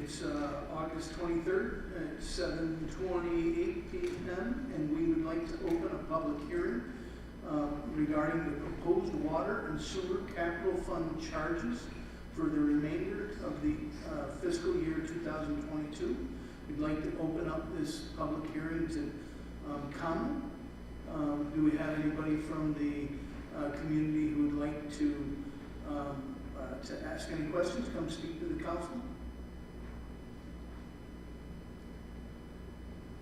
It's August 23rd at 7:28 p.m. and we would like to open a public hearing regarding the proposed water and sewer capital fund charges for the remainder of the fiscal year 2022. We'd like to open up this public hearing to comment. Do we have anybody from the community who would like to ask any questions? Come speak to the council.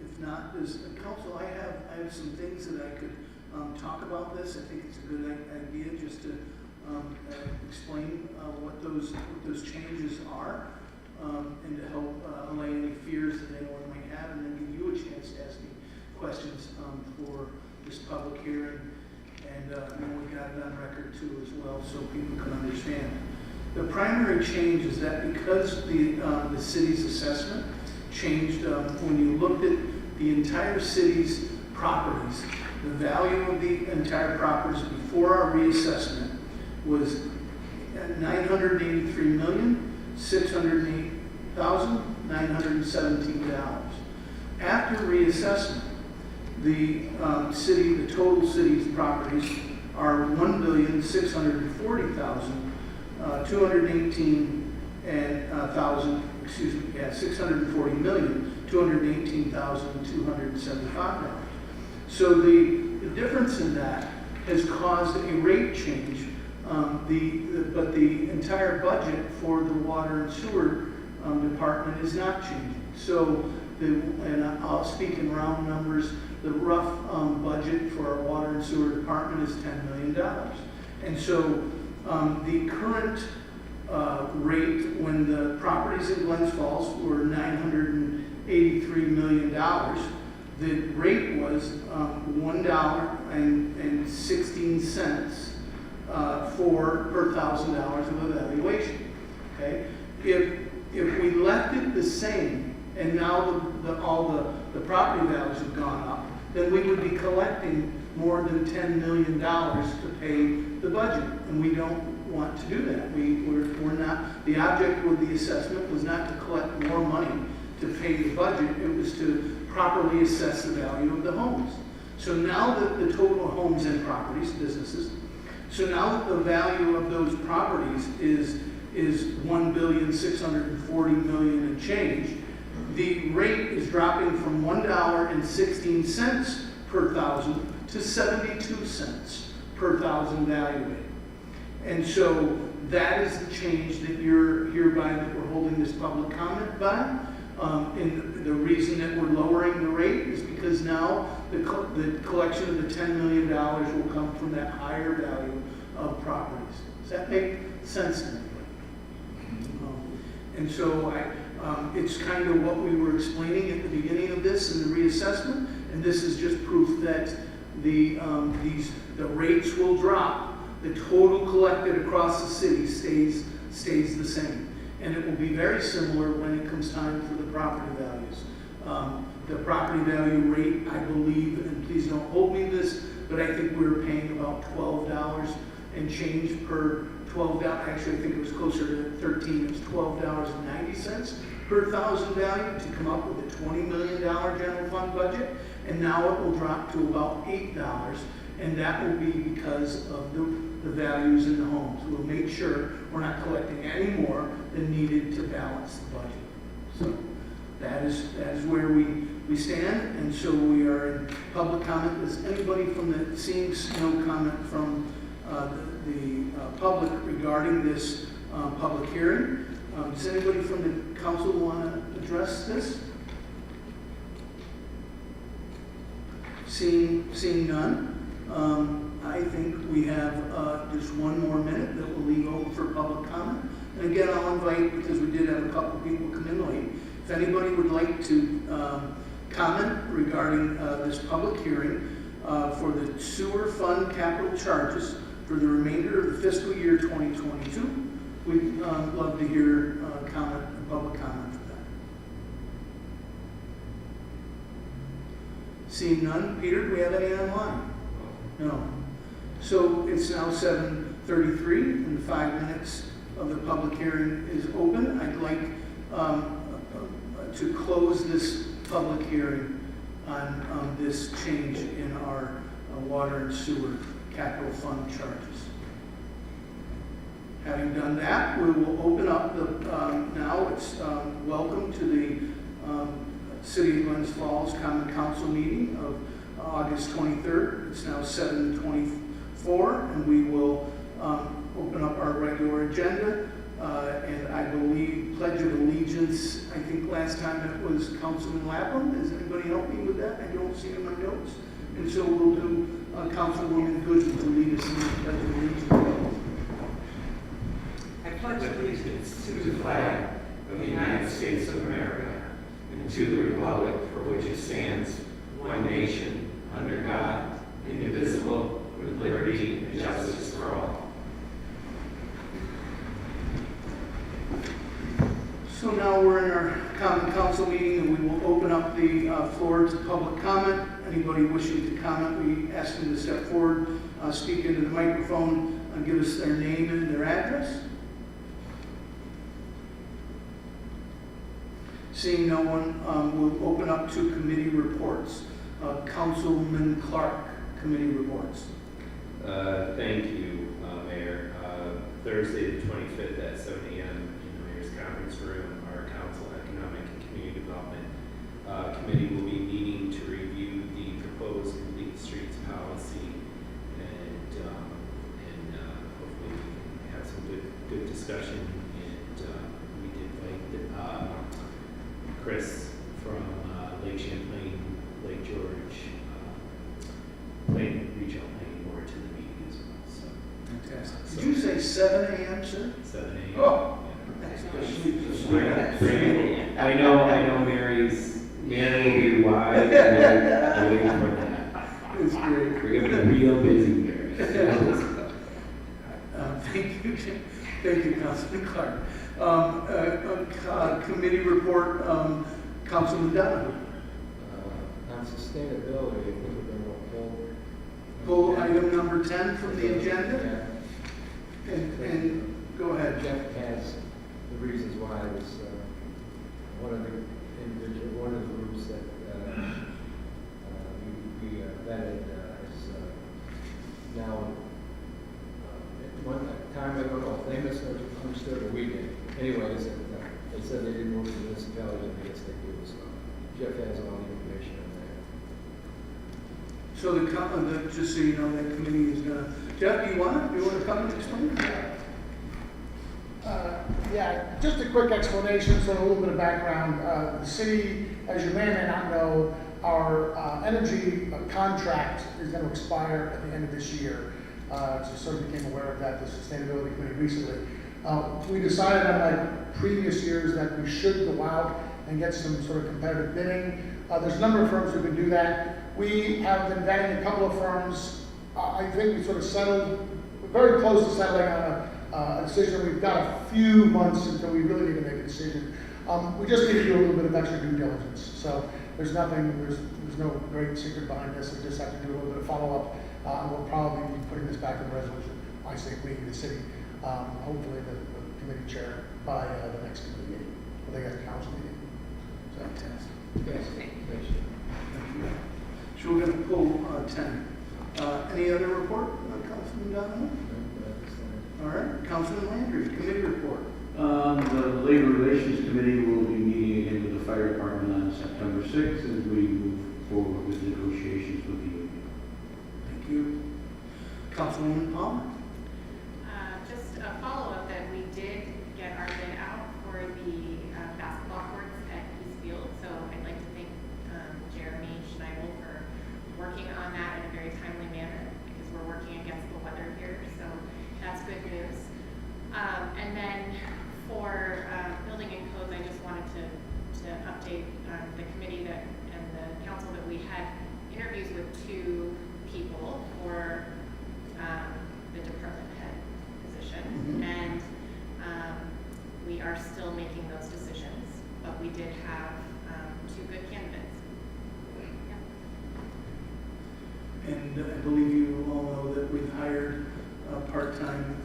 If not, does the council, I have some things that I could talk about this. I think it's a good idea just to explain what those changes are and to help allay any fears that anyone might have, and then give you a chance to ask me questions for this public hearing. And we got it on record too as well, so people can understand. The primary change is that because the city's assessment changed, when you looked at the entire city's properties, the value of the entire properties before our reassessment was $983,608,917. After reassessment, the total city's properties are $640,218,275. So the difference in that has caused a rate change, but the entire budget for the water and sewer department is not changing. So, and I'll speak in round numbers, the rough budget for our water and sewer department is $10 million. And so the current rate when the properties in Glens Falls were $983 million, the rate was $1.16 per $1,000 of evaluation. Okay, if we left it the same, and now all the property values have gone up, then we would be collecting more than $10 million to pay the budget, and we don't want to do that. We're not. The object with the assessment was not to collect more money to pay the budget. It was to properly assess the value of the homes. So now that the total homes and properties, businesses, so now that the value of those properties is $1,640,000,000 and change, the rate is dropping from $1.16 per thousand to 72 cents per thousand valuated. And so that is the change that you're hereby, that we're holding this public comment by. And the reason that we're lowering the rate is because now the collection of the $10 million will come from that higher value of properties. Does that make sense to anybody? And so it's kind of what we were explaining at the beginning of this in the reassessment, and this is just proof that the rates will drop. The total collected across the city stays the same. And it will be very similar when it comes time for the property values. The property value rate, I believe, and please don't hold me this, but I think we were paying about $12 and change per $12. Actually, I think it was closer to 13. It was $12.90 per thousand value to come up with a $20 million general fund budget. And now it will drop to about $8, and that will be because of the values in the homes. We'll make sure we're not collecting any more than needed to balance the budget. So that is where we stand, and so we are in public comment. Does anybody seeing no comment from the public regarding this public hearing? Does anybody from the council want to address this? Seeing none, I think we have just one more minute that we'll leave open for public comment. And again, I'll invite, because we did have a couple people come in late, if anybody would like to comment regarding this public hearing for the sewer fund capital charges for the remainder of the fiscal year 2022, we'd love to hear public comment for that. Seeing none, Peter, do we have any online? No. So it's now 7:33 and 5 minutes of the public hearing is open. I'd like to close this public hearing on this change in our water and sewer capital fund charges. Having done that, we will open up the, now it's welcome to the City of Glens Falls Common Council meeting of August 23rd. It's now 7:24, and we will open up our regular agenda. And I believe Pledge of Allegiance, I think last time it was Councilman Lapham. Does anybody help me with that? I don't see it in my notes. And so we'll do Councilwoman Good to lead us in the Pledge of Allegiance. I pledge allegiance to the flag of the United States of America and to the republic for which it stands, one nation, under God, indivisible, with liberty and justice for all. So now we're in our Common Council meeting, and we will open up the floor to public comment. Anybody wishing to comment, we ask them to step forward, speak into the microphone, and give us their name and their address. Seeing no one, we'll open up to committee reports. Councilman Clark, committee reports. Thank you, Mayor. Thursday the 25th at 7 a.m. in the Mayor's Conference Room, our Council Economic and Community Development Committee will be meeting to review the proposed Complete Streets policy, and hopefully we can have some good discussion. And we did invite Chris from Lake Champlain, Lake George, Regional Planning Board to the meeting as well. So, fantastic. Did you say 7 a.m., sir? 7 a.m. Oh. Yeah. I know Mary's man will be wide waiting for that. It's great. We're going to be real busy, Mary. Thank you, Councilman Clark. Committee report, Councilman Donovan. On sustainability, I think we're going to Pull item number 10 from the agenda. Yeah. And go ahead. Jeff has the reasons why this, one of the groups that we vetted is now, at one time, I don't know if they misunderstood or we did. Anyways, they said they didn't work with municipalities, and I guess they do. So Jeff has all the information on that. So just so you know, that committee is going to. Jeff, do you want to come and explain? Yeah, just a quick explanation, so a little bit of background. The city, as you may or may not know, our energy contract is going to expire at the end of this year. So sort of became aware of that, the Sustainability Committee recently. We decided unlike previous years that we should go out and get some sort of competitive bidding. There's a number of firms who can do that. We have been vetting a couple of firms. I think we sort of settled, very close to settling on a decision. We've got a few months until we really need to make a decision. We just need to do a little bit of extra due diligence. So there's nothing, there's no great secret behind this. We just have to do a little bit of follow-up. And we'll probably be putting this back in the resolution. I say we, the city, hopefully the committee chair by the next committee meeting, or the council meeting. So, Fantastic. Yes. Thank you. So we're going to pull 10. Any other report, Councilman Donovan? All right, Councilman Landry, committee report. The Labor Relations Committee will be meeting again with the Fire Department on September 6th as we move forward with negotiations with the union. Thank you. Councilwoman Palmer. Just a follow-up that we did get our bid out for the basketball courts at Fiscal. So I'd like to thank Jeremy Schneidel for working on that in a very timely manner because we're working against the weather here. So that's good news. And then for building and codes, I just wanted to update the committee and the council that we had interviews with 2 people for the department head position. Mm-hmm. And we are still making those decisions, but we did have 2 good candidates. Yeah. And I believe you all know that we've hired a part-time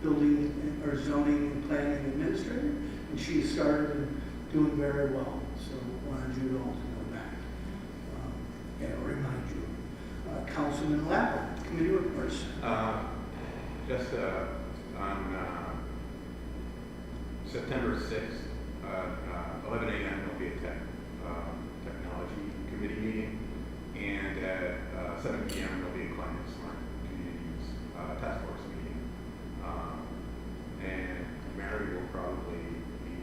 building or zoning and planning administrator, and she started and doing very well. So wanted you all to know that. And remind you. Councilman Lappin, committee reports. Just on September 6th, 11 a.m. there'll be a technology committee meeting, and at 7 p.m. there'll be a climate smart communities task force meeting. And Mary will probably be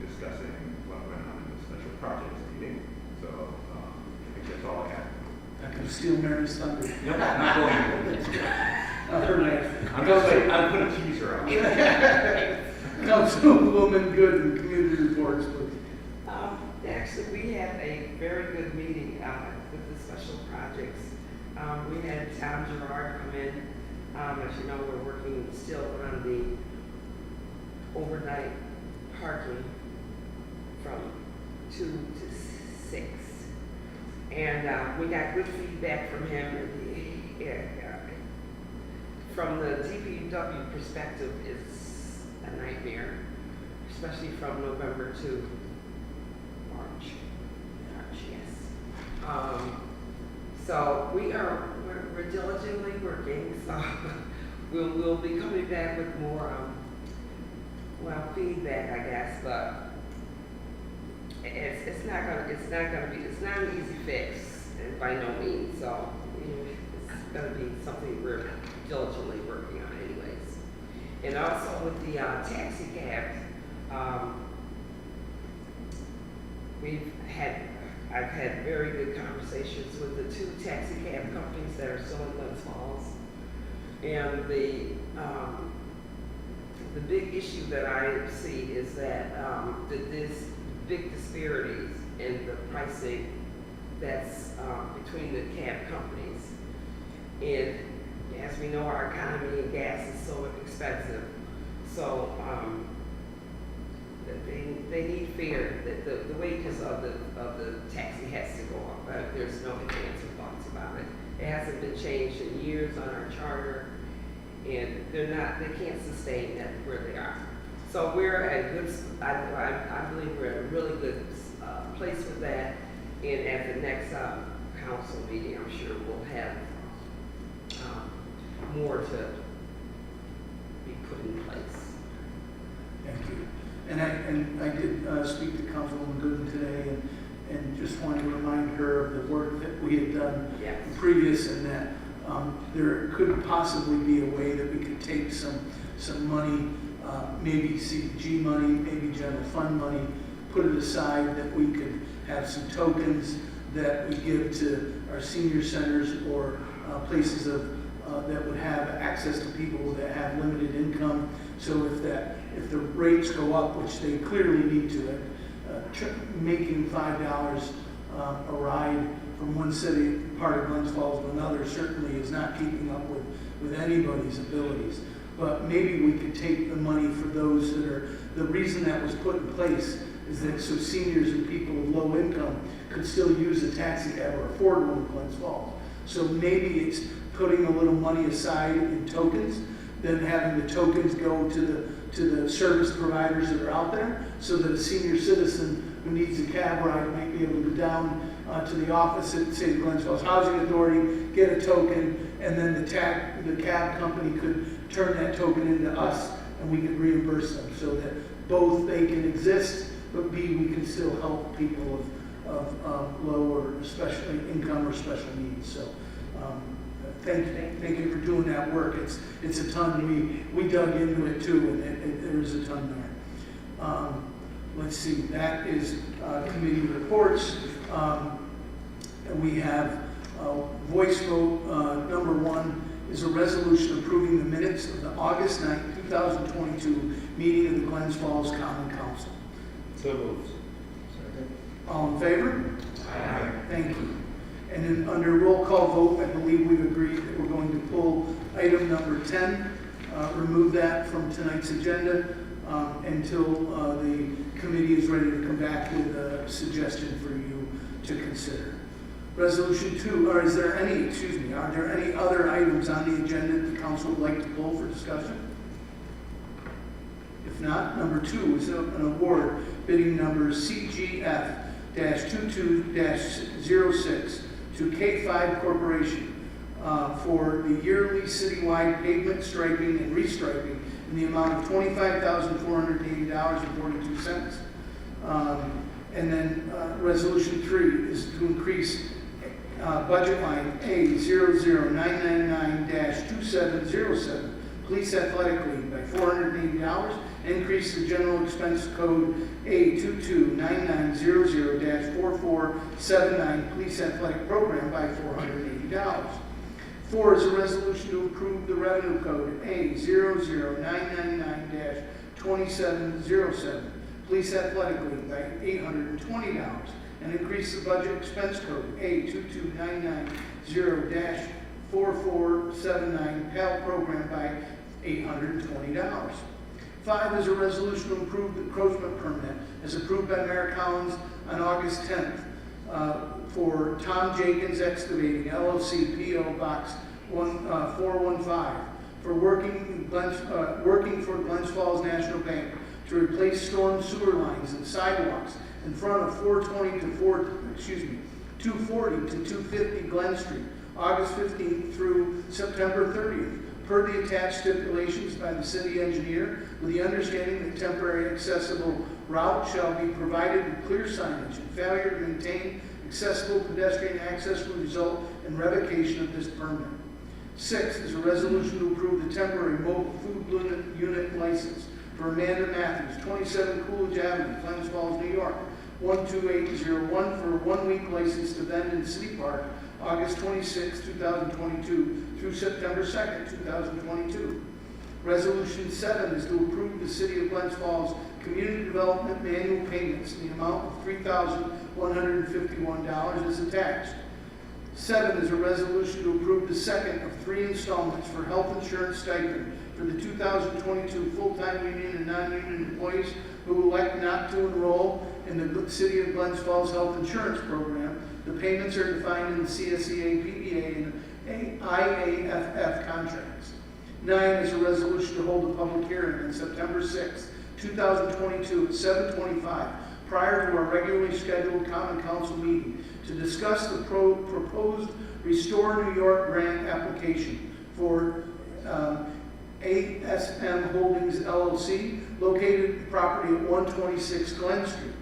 discussing what went on in the special projects meeting. So I think that's all I have. I can steal Mary's thunder. Nope, not going I'm just like, I'll put a teaser out. Councilwoman Good and community reports, please. Actually, we had a very good meeting with the special projects. We had Tom Gerard come in. As you know, we're working still on the overnight parking from 2 to 6. And we got good feedback from him. From the DPW perspective, it's a nightmare, especially from November to March, yes. So we're diligently working, so we'll be coming back with more, feedback, I guess, but it's not an easy fix, by no means, so it's gonna be something we're diligently working on anyways. And also with the taxi cab, I've had very good conversations with the 2 taxi cab companies that are still in Glens Falls. And the big issue that I see is that this big disparities in the pricing that's between the cab companies. And as we know, our economy and gas is so expensive. So they need fair, that the wages of the taxi has to go up. There's no ifs, ands, or buts about it. It hasn't been changed in years on our charter, and they can't sustain that where they are. So we're at a good, I believe we're at a really good place with that. And at the next council meeting, I'm sure we'll have more to be put in place. Thank you. And I did speak to Councilwoman Gooden today, and just wanted to remind her of the work that we had done Yes. previous, and that there could possibly be a way that we could take some money, maybe CDG money, maybe general fund money, put it aside, that we could have some tokens that we give to our senior centers or places that would have access to people that have limited income. So if the rates go up, which they clearly need to, making $5 a ride from one city part of Glens Falls to another certainly is not keeping up with anybody's abilities. But maybe we could take the money for those that are, the reason that was put in place is that so seniors and people with low income could still use a taxi cab or afford one in Glens Falls. So maybe it's putting a little money aside in tokens, then having the tokens go to the service providers that are out there, so that a senior citizen who needs a cab ride might be able to go down to the office at, say, the Glens Falls Housing Authority, get a token, and then the cab company could turn that token into us, and we could reimburse them, so that both they can exist, but B, we can still help people of low or especially income or special needs. So thank you for doing that work. It's a ton. We dug into it too, and there is a ton there. Let's see. That is committee reports. We have voice vote number 1 is a resolution approving the minutes of the August 9th, 2022 meeting of the Glens Falls Common Council. So moved. All in favor? Aye. Thank you. And then under roll call vote, I believe we've agreed that we're going to pull item number 10, remove that from tonight's agenda until the committee is ready to come back with a suggestion for you to consider. Resolution 2, or is there any, are there any other items on the agenda that the council would like to pull for discussion? If not, number 2 is an award bidding number CGF 22-06 to K5 Corporation for the yearly citywide pavement striping and restriping in the amount of $25,480.42. And then Resolution 3 is to increase budget line A00999-2707, Police Athletic League by $480, increase the general expense code A229900-4479, Police Athletic Program by $480. 4 is a resolution to approve the revenue code A00999-2707, Police Athletic League by $820, and increase the budget expense code A22990-4479, PAL Program by $820. 5 is a resolution to approve the encroachment permit as approved by Mayor Collins on August 10th for Tom Jenkins Excavating, LLC, P.O. Box 415, for working for Glens Falls National Bank to replace storm sewer lines and sidewalks in front of 240 to 250 Glen Street, August 15th through September 30th, per the attached stipulations by the city engineer, with the understanding that temporary accessible route shall be provided with clear signage, and failure to maintain accessible pedestrian access will result in revocation of this permit. 6 is a resolution to approve the temporary mobile food unit license for Amanda Matthews, 27 Coolidge Avenue, Glens Falls, New York, 12801, for a 1-week license to vend in City Park, August 26, 2022 through September 2nd, 2022. Resolution 7 is to approve the City of Glens Falls Community Development Manual payments in the amount of $3,151 as attached. 7 is a resolution to approve the second of 3 installments for health insurance stipend for the 2022 full-time union and non-union employees who elect not to enroll in the City of Glens Falls Health Insurance Program. The payments are defined in the CSEA, PBA, and IAFF contracts. 9 is a resolution to hold a public hearing on September 6, 2022 at 7:25 prior to our regularly scheduled Common Council meeting to discuss the proposed Restore New York grant application for ASM Holdings LLC, located at the property at 126 Glen Street.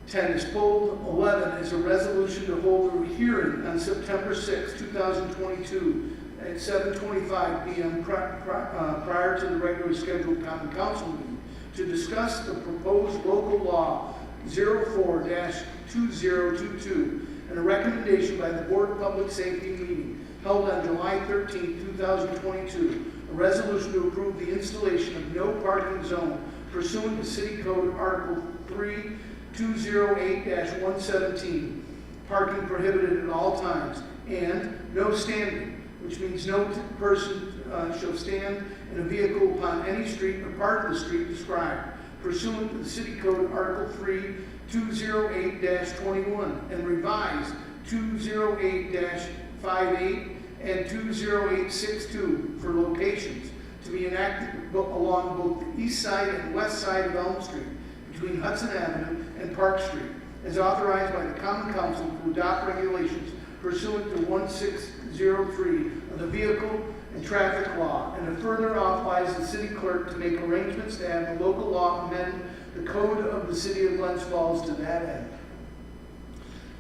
10 is pulled. 11 is a resolution to hold a hearing on September 6, 2022 at 7:25 p.m. prior to the regularly scheduled Common Council meeting to discuss the proposed local law 04-2022 and a recommendation by the Board of Public Safety meeting held on July 13, 2022, a resolution to approve the installation of no parking zone pursuant to City Code Article 3208-117, parking prohibited at all times, and no standing, which means no person shall stand in a vehicle upon any street or part of the street described, pursuant to the City Code Article 3208-21, and revised 208-58 and 20862 for locations to be enacted along both the east side and west side of Elm Street, between Hudson Avenue and Park Street, as authorized by the Common Council to adopt regulations pursuant to 1603 of the Vehicle and Traffic Law, and to further authorize the city clerk to make arrangements to have the local law amend the code of the City of Glens Falls to that end.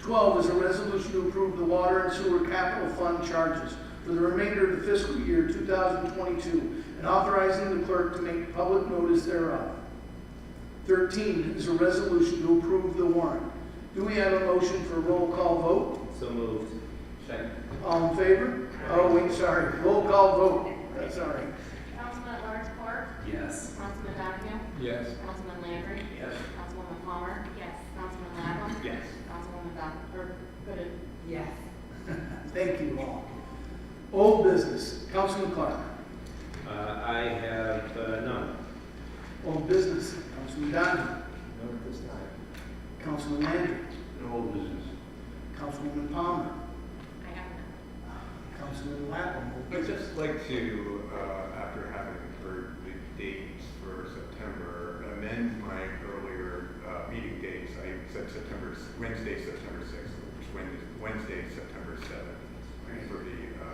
12 is a resolution to approve the water and sewer capital fund charges for the remainder of the fiscal year 2022 and authorizing the clerk to make public notice thereof. 13 is a resolution to approve the warrant. Do we have a motion for a roll call vote? So moved. Second. All in favor? Oh, wait, sorry. Roll call vote. That's all right. Councilman Lawrence Clark, Yes. Councilman Donahue, Yes. Councilman Landry, Yes. Councilwoman Palmer, yes, Councilman Latham, Yes. Councilwoman Gooden. Yes. Thank you all. Old business. Councilman Clark. I have none. Old business. Councilman Donahue. None at this time. Councilman Landry. No old business. Councilwoman Palmer. I have none. Councilman Latham. I'd just like to, after having heard the dates for September, amend my earlier meeting dates. I Wednesday, September 6th, which is Wednesday, September 7th, for the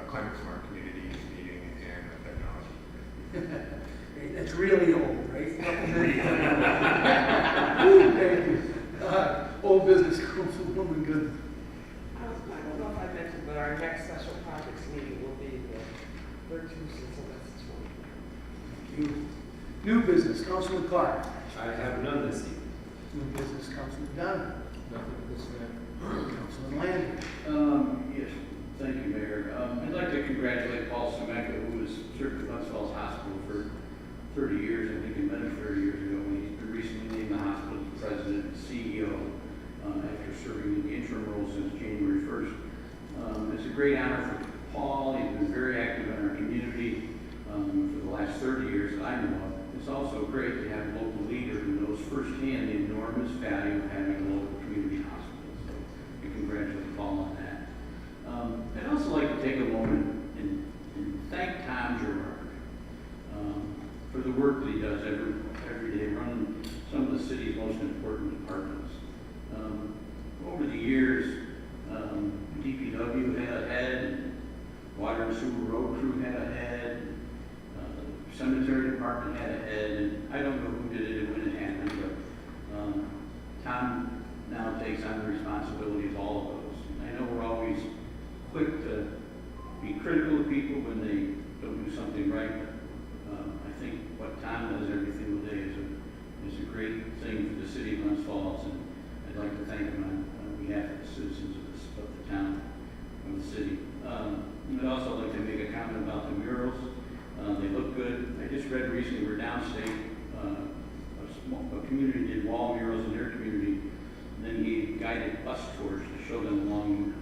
Climate Smart Communities meeting and technology. It's really old, right? Thank you. Old business, Councilwoman Good. I don't know if I mentioned, but our next special projects meeting will be the third Tuesday, so that's the 20th. New business, Councilman Clark. I have none this evening. New business, Councilman Dunn. Nothing at this time. Councilman Landry. Yes, thank you, Mayor. I'd like to congratulate Paul Semeka, who was served at Glens Falls Hospital for 30 years. I think he met him 30 years ago when he recently named the hospital's president and CEO after serving in the interim role since January 1st. It's a great honor for Paul. He's been very active in our community for the last 30 years that I know of. It's also great to have a local leader who knows firsthand the enormous value of having a local community hospital. So we congratulate Paul on that. I'd also like to take a moment and thank Tom Gerard for the work that he does every day, running some of the city's most important departments. Over the years, DPW had a head, Water and Sewer Road Crew had a head, Cemetery Department had a head, and I don't know who did it and when it happened, but Tom now takes on the responsibility of all of those. And I know we're always quick to be critical of people when they don't do something right, but I think what Tom does every single day is a great thing for the city of Glens Falls, and I'd like to thank him on behalf of the citizens of the town, of the city. I'd also like to make a comment about the murals. They look good. I just read recently where downstate, a community did wall murals in their community, and then he guided bus tours to show them along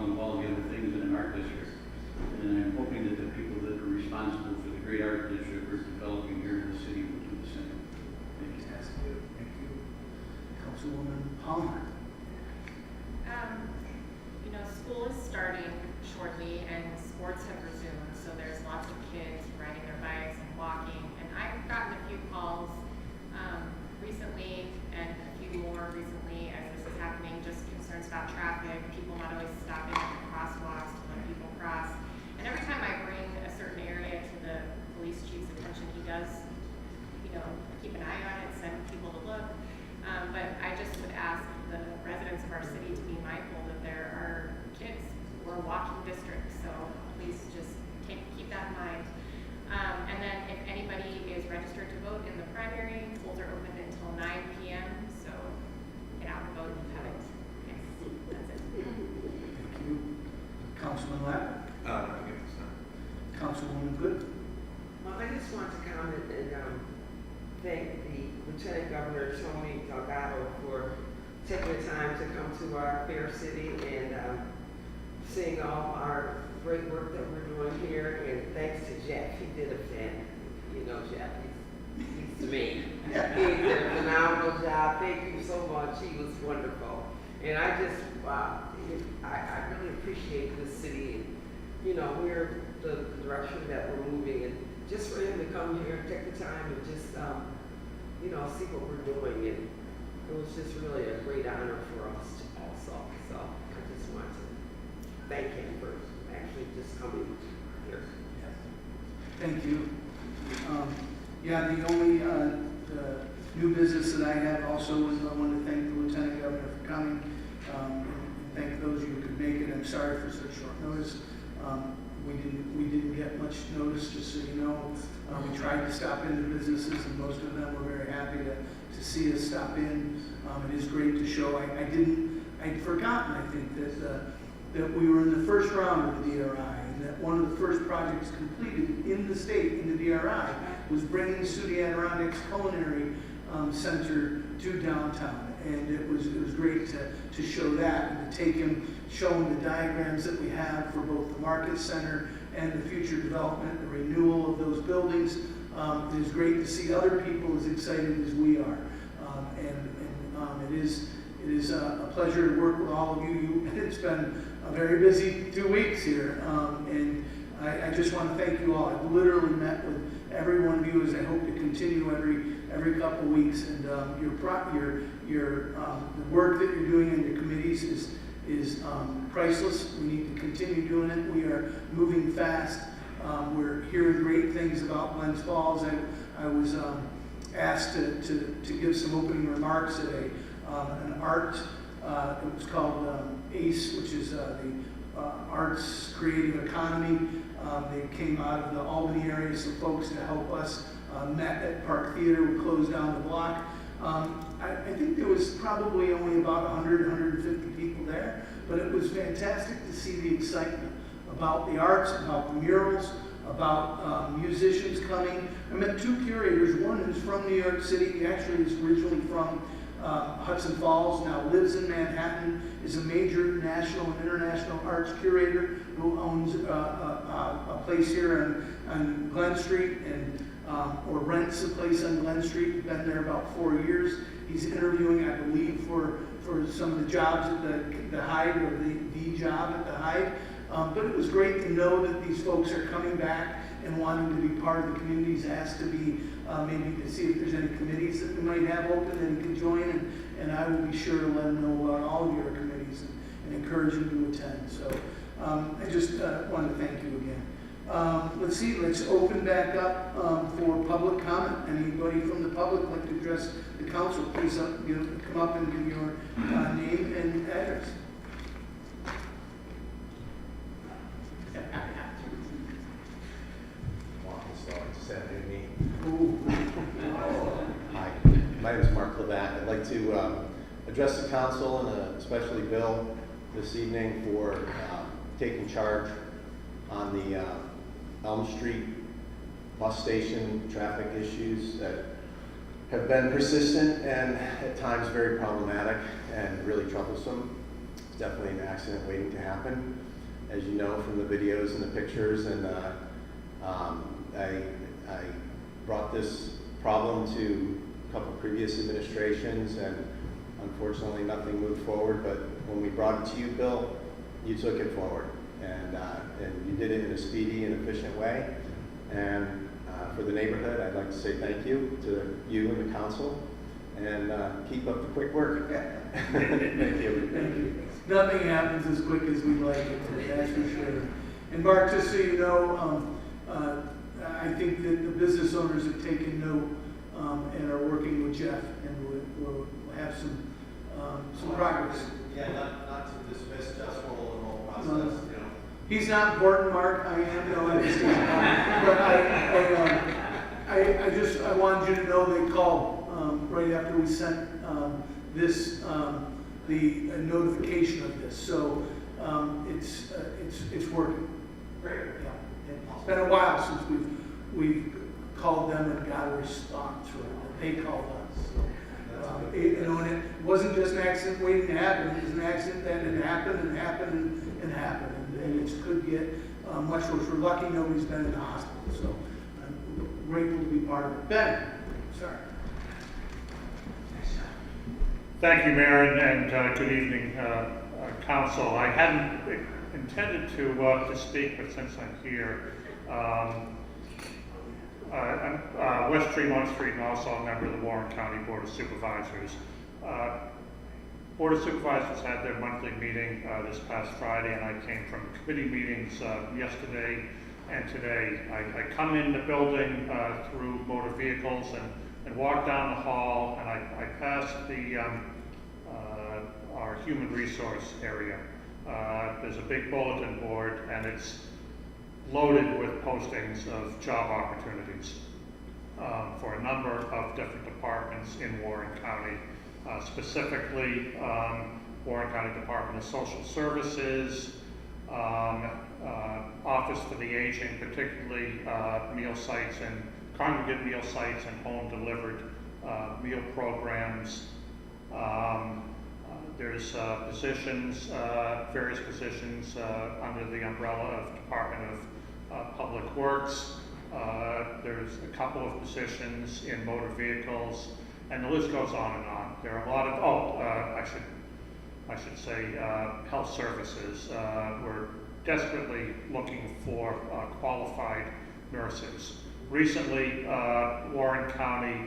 with all the other things in an art district. And I'm hoping that the people that are responsible for the great art district we're developing here in the city will do the same. Thank you. Thank you. Councilwoman Palmer. School is starting shortly and sports have resumed, so there's lots of kids riding their bikes and walking. And I've gotten a few calls recently and a few more recently as this is happening, just concerns about traffic, people not always stopping at the crosswalks to let people cross. And every time I bring a certain area to the police chief's attention, he does, keep an eye on it, send people to look. But I just would ask the residents of our city to be mindful that there are kids who are walking districts, so please just keep that in mind. And then if anybody is registered to vote in the primary, polls are open until 9 p.m., so get out and vote if you haven't. Yes, that's it. Thank you. Councilman Lapp. Nothing at this time. Councilwoman Good. Well, I just want to comment and thank the Lieutenant Governor Tony Delgado for taking the time to come to our fair city and seeing all our great work that we're doing here. And thanks to Jeff, he did a Jeff, he's to me. He did a phenomenal job. Thank you so much. He was wonderful. And I just, I really appreciate this city. And, we're the direction that we're moving. And just for him to come here and take the time and just, see what we're doing. And it was just really a great honor for us also. So I just want to thank him for actually just coming here. Thank you. The only new business that I have also is I want to thank the Lieutenant Governor for coming and thank those of you who could make it. I'm sorry for such short notice. We didn't get much notice, just so you know. We tried to stop into businesses, and most of them were very happy to see us stop in. It is great to show. I'd forgotten, I think, that we were in the first round of the DRI, and that one of the first projects completed in the state, in the DRI, was bringing the Sioux Adirondacks Culinary Center to downtown. And it was great to show that and to take him, show him the diagrams that we have for both the Market Center and the future development, the renewal of those buildings. It is great to see other people as excited as we are. It is a pleasure to work with all of you. It's been a very busy 2 weeks here. And I just want to thank you all. I've literally met with every one of you, as I hope to continue every couple weeks. And the work that you're doing in your committees is priceless. We need to continue doing it. We are moving fast. We're hearing great things about Glens Falls. I was asked to give some opening remarks at an art. It was called ACE, which is the Arts Creative Economy. They came out of the Albany area, some folks to help us. Met at Park Theater. We closed down the block. I think there was probably only about 100, 150 people there, but it was fantastic to see the excitement about the arts, about the murals, about musicians coming. I met two curators, one who's from New York City, he actually is originally from Hudson Falls, now lives in Manhattan, is a major national and international arts curator who owns a place here on Glen Street and or rents a place on Glen Street. He's been there about 4 years. He's interviewing, I believe, for some of the jobs at the Hyde, or the job at the Hyde. But it was great to know that these folks are coming back and wanting to be part of the community. He's asked to be, maybe to see if there's any committees that we might have open and he can join, and I will be sure to let him know about all of your committees and encourage him to attend. So I just want to thank you again. Let's open back up for public comment. Anybody from the public like to address the council, please come up and give your name and address. Hi, my name is Mark Levat. I'd like to address the council and especially Bill this evening for taking charge on the Elm Street bus station traffic issues that have been persistent and at times very problematic and really troublesome. It's definitely an accident waiting to happen, as you know from the videos and the pictures. And I brought this problem to a couple previous administrations, and unfortunately nothing moved forward. But when we brought it to you, Bill, you took it forward, and you did it in a speedy and efficient way. And for the neighborhood, I'd like to say thank you to you and the council, and keep up the quick work. Thank you. Thank you. Nothing happens as quick as we'd like it to, that's for sure. And Mark, just so you know, I think that the business owners have taken note and are working with Jeff, and we'll have some progress. Yeah, not to dismiss Jeff's role in the whole process. You know. He's not important, Mark. I am, no, I understand. But I wanted you to know they called right after we sent the notification of this. So it's working. Great. Yeah. It's been a while since we've called them and got a response, right? They called us. So, and it wasn't just an accident waiting to happen. It was an accident that had happened and happened and happened, and it could get much worse. We're lucky nobody's been in the hospital, so I'm grateful to be part of it. Ben, sorry. Thank you, Mayor, and good evening, Council. I hadn't intended to speak, but since I'm here, I'm West Tremont Street and also a member of the Warren County Board of Supervisors. Board of Supervisors had their monthly meeting this past Friday, and I came from committee meetings yesterday and today. I come in the building through motor vehicles and walk down the hall, and I passed our human resource area. There's a big bulletin board, and it's loaded with postings of job opportunities for a number of different departments in Warren County, specifically Warren County Department of Social Services, Office for the Aging, particularly meal sites and congregate meal sites and home delivered meal programs. There's positions, various positions under the umbrella of Department of Public Works. There's a couple of positions in motor vehicles, and the list goes on and on. There are a lot of, I should say, health services. We're desperately looking for qualified nurses. Recently, Warren County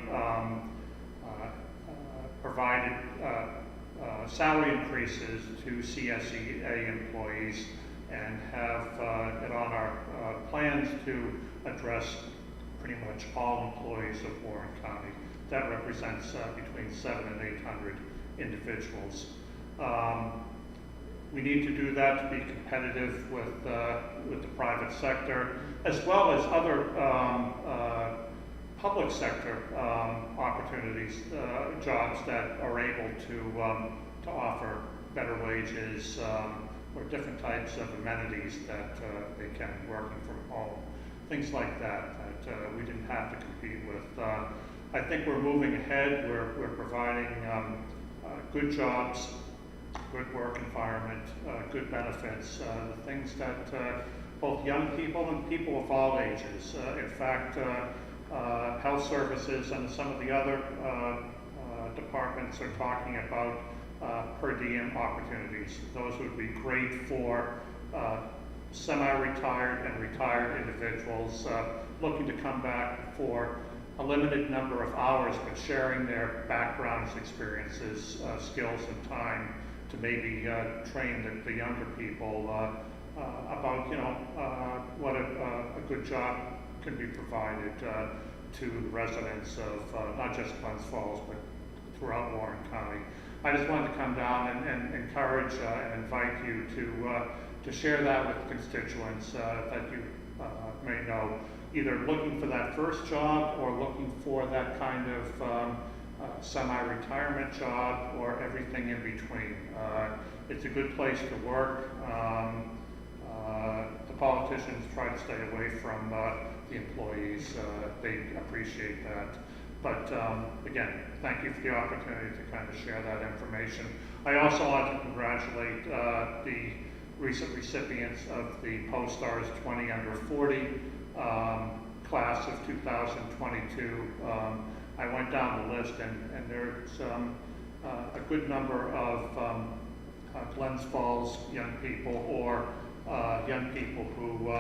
provided salary increases to CSEA employees and have it on our plans to address pretty much all employees of Warren County. That represents between 700 and 800 individuals. We need to do that to be competitive with the private sector, as well as other public sector opportunities, jobs that are able to offer better wages or different types of amenities that they can, working from home, things like that we didn't have to compete with. I think we're moving ahead. We're providing good jobs, good work environment, good benefits, the things that both young people and people of all ages. In fact, health services and some of the other departments are talking about per diem opportunities. Those would be great for semi-retired and retired individuals looking to come back for a limited number of hours, but sharing their backgrounds, experiences, skills, and time to maybe train the younger people about, what a good job can be provided to the residents of not just Glens Falls, but throughout Warren County. I just wanted to come down and encourage and invite you to share that with constituents that you may know, either looking for that first job or looking for that kind of semi-retirement job or everything in between. It's a good place to work. The politicians try to stay away from the employees. They appreciate that. But again, thank you for the opportunity to kind of share that information. I also want to congratulate the recent recipients of the Poststars 20 under 40 class of 2022. I went down the list and there's a good number of Glens Falls young people or young people who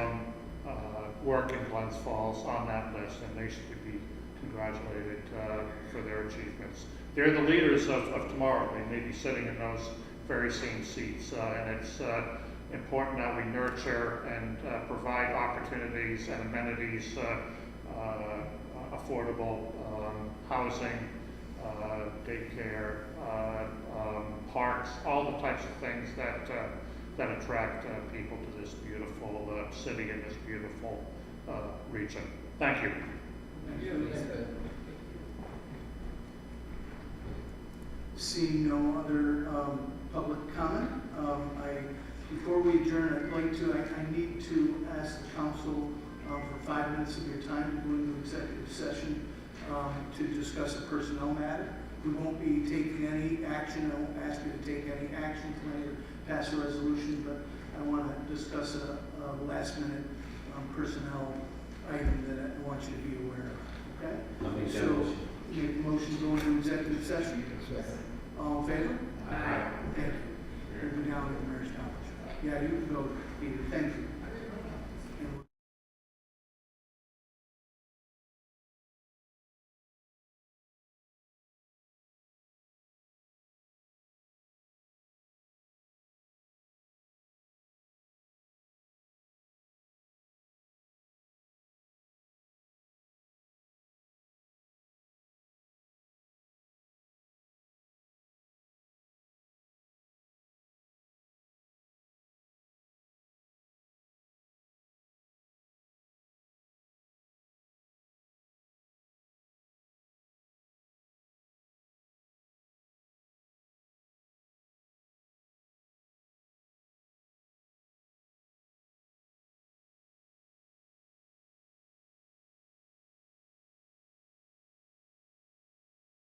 work in Glens Falls on that list, and they should be congratulated for their achievements. They're the leaders of tomorrow. They may be sitting in those very same seats, and it's important that we nurture and provide opportunities and amenities, affordable housing, daycare, parks, all the types of things that attract people to this beautiful city and this beautiful region. Thank you. Seeing no other public comment, before we adjourn, I need to ask the council for 5 minutes of your time to go into executive session to discuss a personnel matter. We won't be taking any action. I won't ask you to take any action tonight or pass a resolution, but I want to discuss a last minute personnel item that I want you to be aware of. Okay? So, make a motion to go into executive session. All in favor? Aye. Thank you. We'll be down at the mayor's conference. Yeah, you can go, Peter. Thank you.